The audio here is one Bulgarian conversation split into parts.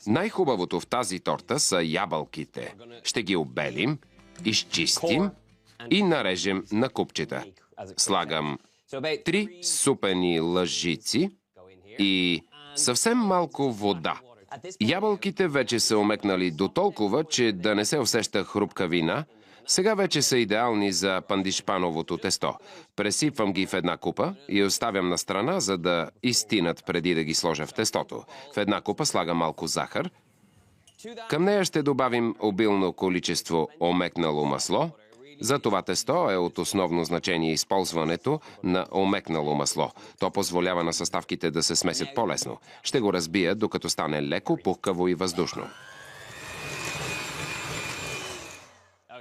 Най-хубавото в тази торта са ябълките. Ще ги обелим, изчистим и нарежем на купчета. Слагам 3 супени лъжици и съвсем малко вода. Ябълките вече са омекнали до толкова, че да не се усеща хрупкавина. Сега вече са идеални за пандишпановото тесто. Пресипвам ги в една купа и оставям на страна, за да изстинат преди да ги сложа в тестото. В една купа слагам малко захар. Към нея ще добавим обилно количество омекнало масло. За това тесто е от основно значение използването на омекнало масло. То позволява на съставките да се смесят по-лесно. Ще го разбия, докато стане леко, пухкаво и въздушно.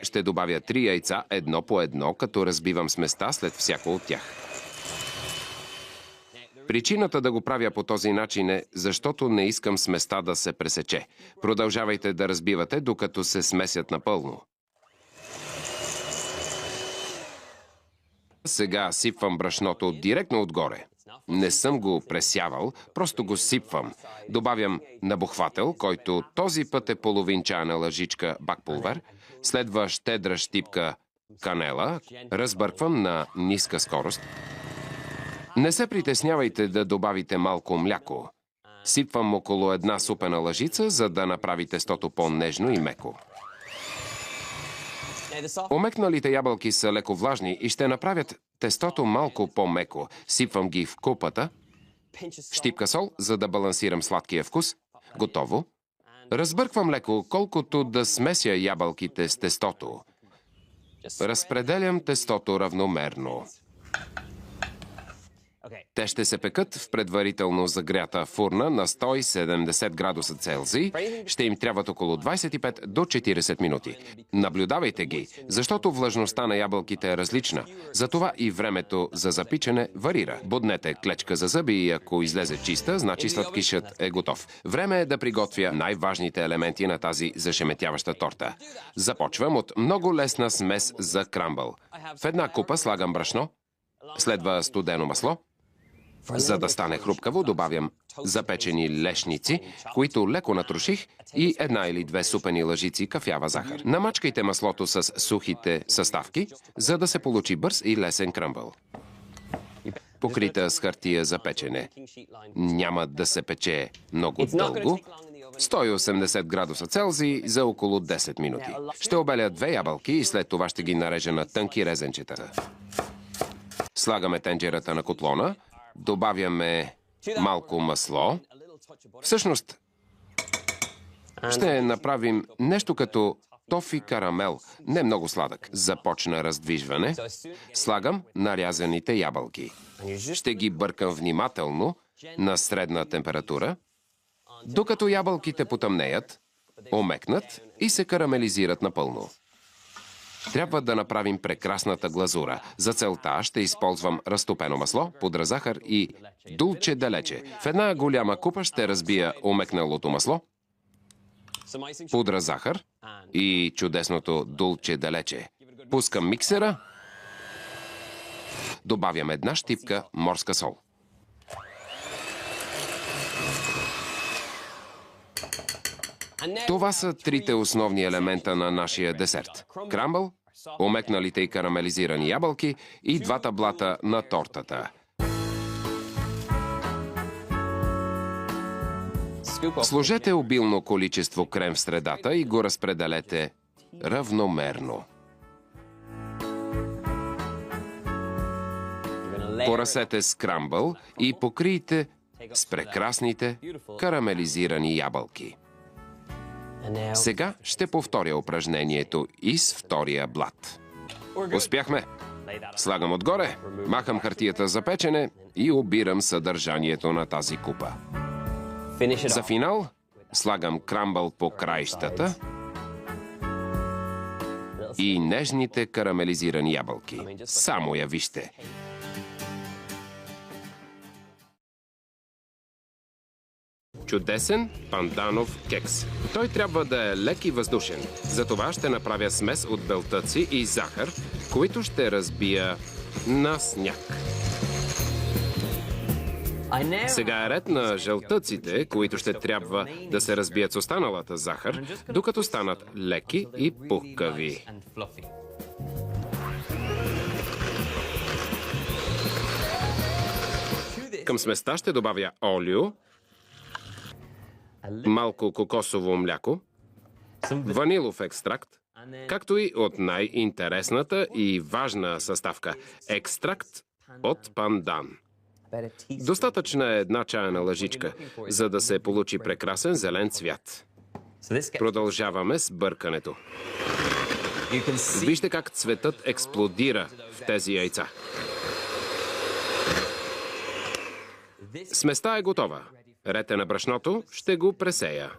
Ще добавя 3 яйца едно по едно, като разбивам сместа след всяко от тях. Причината да го правя по този начин е, защото не искам сместа да се пресече. Продължавайте да разбивате, докато се смесят напълно. Сега сипвам брашното директно отгоре. Не съм го пресявал, просто го сипвам. Добавям набухвател, който този път е половин чайна лъжичка бакпулвер. Следва щедра щипка канела. Разбърквам на ниска скорост. Не се притеснявайте да добавите малко мляко. Сипвам около една супена лъжица, за да направи тестото по-нежно и меко. Омекналите ябълки са леко влажни и ще направят тестото малко по-меко. Сипвам ги в купата. Щипка сол, за да балансирам сладкия вкус. Готово. Разбърквам леко, колкото да смеся ябълките с тестото. Разпределям тестото равномерно. Те ще се пекат в предварително загрята фурна на 170 градуса Целзий. Ще им трябват около 25 до 40 минути. Наблюдавайте ги, защото влажността на ябълките е различна. Затова и времето за запичане варира. Буднете клечка за зъби и ако излезе чиста, значи сладкишът е готов. Време е да приготвя най-важните елементи на тази зашеметяваща торта. Започвам от много лесна смес за крамбъл. В една купа слагам брашно, следва студено масло. За да стане хрупкаво, добавям запечени лешници, които леко натруших, и една или две супени лъжици кафява захар. Намачкайте маслото с сухите съставки, за да се получи бърз и лесен кръмбъл. Покрита с хартия за печене. Няма да се пече много дълго. 180 градуса Целзий за около 10 минути. Ще обеля 2 ябълки и след това ще ги нарежа на тънки резенчета. Слагаме тенджерата на котлона. Добавяме малко масло. Всъщност, ще направим нещо като тофи карамел, не много сладък. Започна раздвижване. Слагам нарязаните ябълки. Ще ги бъркам внимателно на средна температура, докато ябълките потъмнеят, омекнат и се карамелизират напълно. Трябва да направим прекрасната глазура. За целта ще използвам разтопено масло, пудра захар и дулче де лече. В една голяма купа ще разбия омекналото масло, пудра захар и чудесното дулче де лече. Пускам миксера, добавям една щипка морска сол. Това са трите основни елемента на нашия десерт. Крамбъл, омекналите и карамелизирани ябълки и 2 блата на тортата. Сложете обилно количество крем в средата и го разпределете равномерно. Поръсете с крамбъл и покрийте с прекрасните карамелизирани ябълки. Сега ще повторя упражнението и с втория блат. Успяхме! Слагам отгоре, махам хартията за печене и обирам съдържанието на тази купа. За финал слагам крамбъл по краищата и нежните карамелизирани ябълки. Само я вижте! Чудесен панданов кекс. Той трябва да е лек и въздушен. Затова ще направя смес от белтъци и захар, които ще разбия на сняг. Сега е ред на жълтъците, които ще трябва да се разбият с останалата захар, докато станат леки и пухкави. Към сместа ще добавя олио, малко кокосово мляко, ванилов екстракт, както и от най-интересната и важна съставка – екстракт от пандан. Достатъчна е една чайна лъжичка, за да се получи прекрасен зелен цвят. Продължаваме с бъркането. Вижте как цветът експлодира в тези яйца. Сместа е готова. Ред е на брашното, ще го пресея.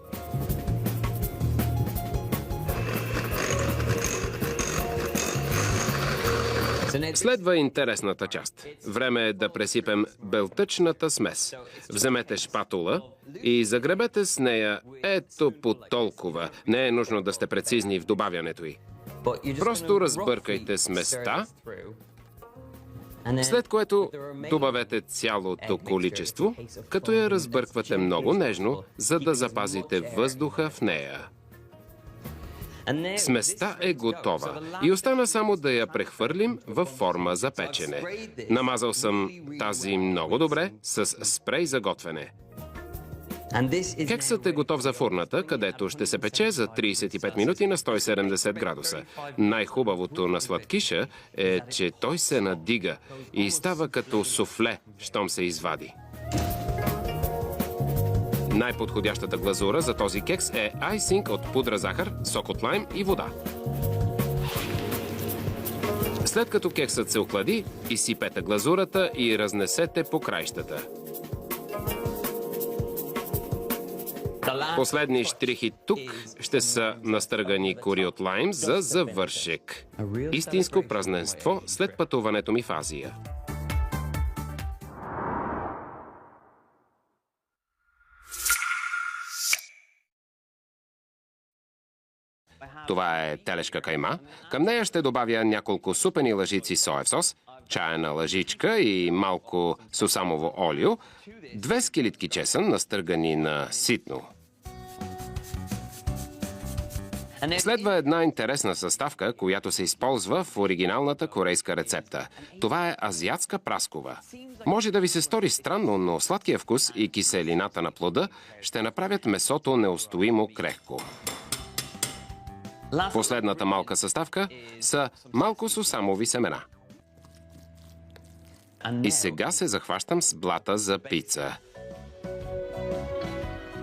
Следва интересната част. Време е да пресипем белтъчната смес. Вземете шпатула и загребете с нея ето по толкова. Не е нужно да сте прецизни в добавянето й. Просто разбъркайте сместа, след което добавете цялото количество, като я разбърквате много нежно, за да запазите въздуха в нея. Сместа е готова и остана само да я прехвърлим във форма за печене. Намазал съм тази много добре с спрей за готвене. Кексът е готов за фурната, където ще се пече за 35 минути на 170 градуса. Най-хубавото на сладкиша е, че той се надига и става като суфле, щом се извади. Най-подходящата глазура за този кекс е айсинг от пудра захар, сок от лайм и вода. След като кексът се охлади, изсипете глазурата и разнесете по краищата. Последни щрихи тук ще са настъргани кори от лайм за завършек. Истинско празненство след пътуването ми в Азия. Това е телешка кайма. Към нея ще добавя няколко супени лъжици соев сос, чайна лъжичка и малко сусамово олио, 2 скилитки чесън, настъргани на ситно. Следва една интересна съставка, която се използва в оригиналната корейска рецепта. Това е азиатска праскова. Може да ви се стори странно, но сладкия вкус и киселината на плода ще направят месото неустоимо крехко. Последната малка съставка са малко сусамови семена. И сега се захващам с блата за пица.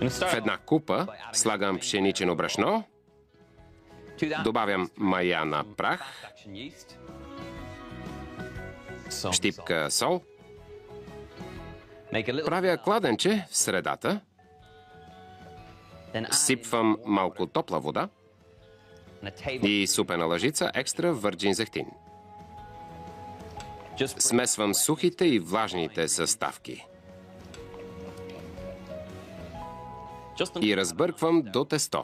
В една купа слагам пшеничено брашно, добавям маяна прах, щипка сол, правя кладенче в средата, сипвам малко топла вода и супена лъжица екстра върджин зехтин. Смесвам сухите и влажните съставки. И разбърквам до тесто.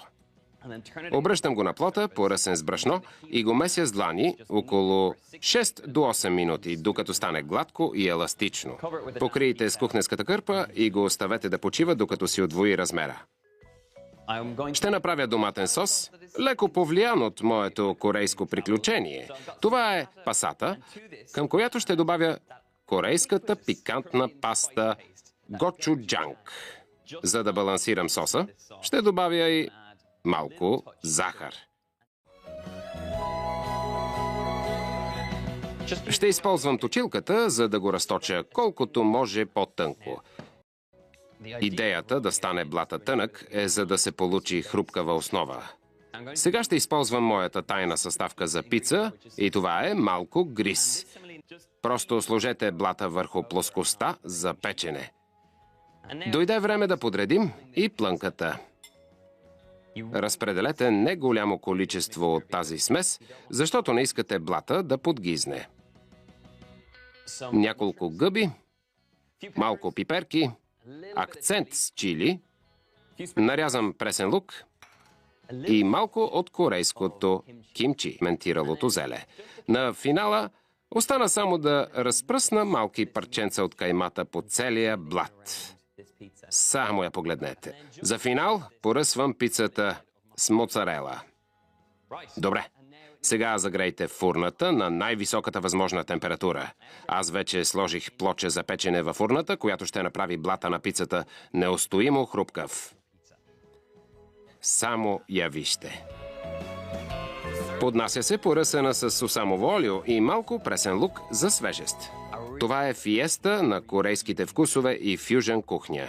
Обръщам го на плота, поръсен с брашно и го меся с длани около 6 до 8 минути, докато стане гладко и еластично. Покрийте с кухненската кърпа и го оставете да почива, докато си удвои размера. Ще направя доматен сос, леко повлиян от моето корейско приключение. Това е пасата, към която ще добавя корейската пикантна паста гочуджанг. За да балансирам соса, ще добавя и малко захар. Ще използвам точилката, за да го разточа колкото може по-тънко. Идеята да стане блата тънък е, за да се получи хрупкава основа. Сега ще използвам моята тайна съставка за пица и това е малко гриз. Просто сложете блата върху плоскостта за печене. Дойде време да подредим и плънката. Разпределете не голямо количество от тази смес, защото не искате блата да подгизне. Няколко гъби, малко пиперки, акцент с чили, нарязан пресен лук и малко от корейското кимчи, ментиралото зеле. На финала Остана само да разпръсна малки парченца от каймата по целия блат. Само я погледнете. За финал поръсвам пицата с моцарела. Добре. Сега загрейте фурната на най-високата възможна температура. Аз вече сложих плоча за печене във фурната, която ще направи блата на пицата неустоимо хрупкав. Само я вижте. Поднася се поръсена с сусамово олио и малко пресен лук за свежест. Това е фиеста на корейските вкусове и фюжън кухня.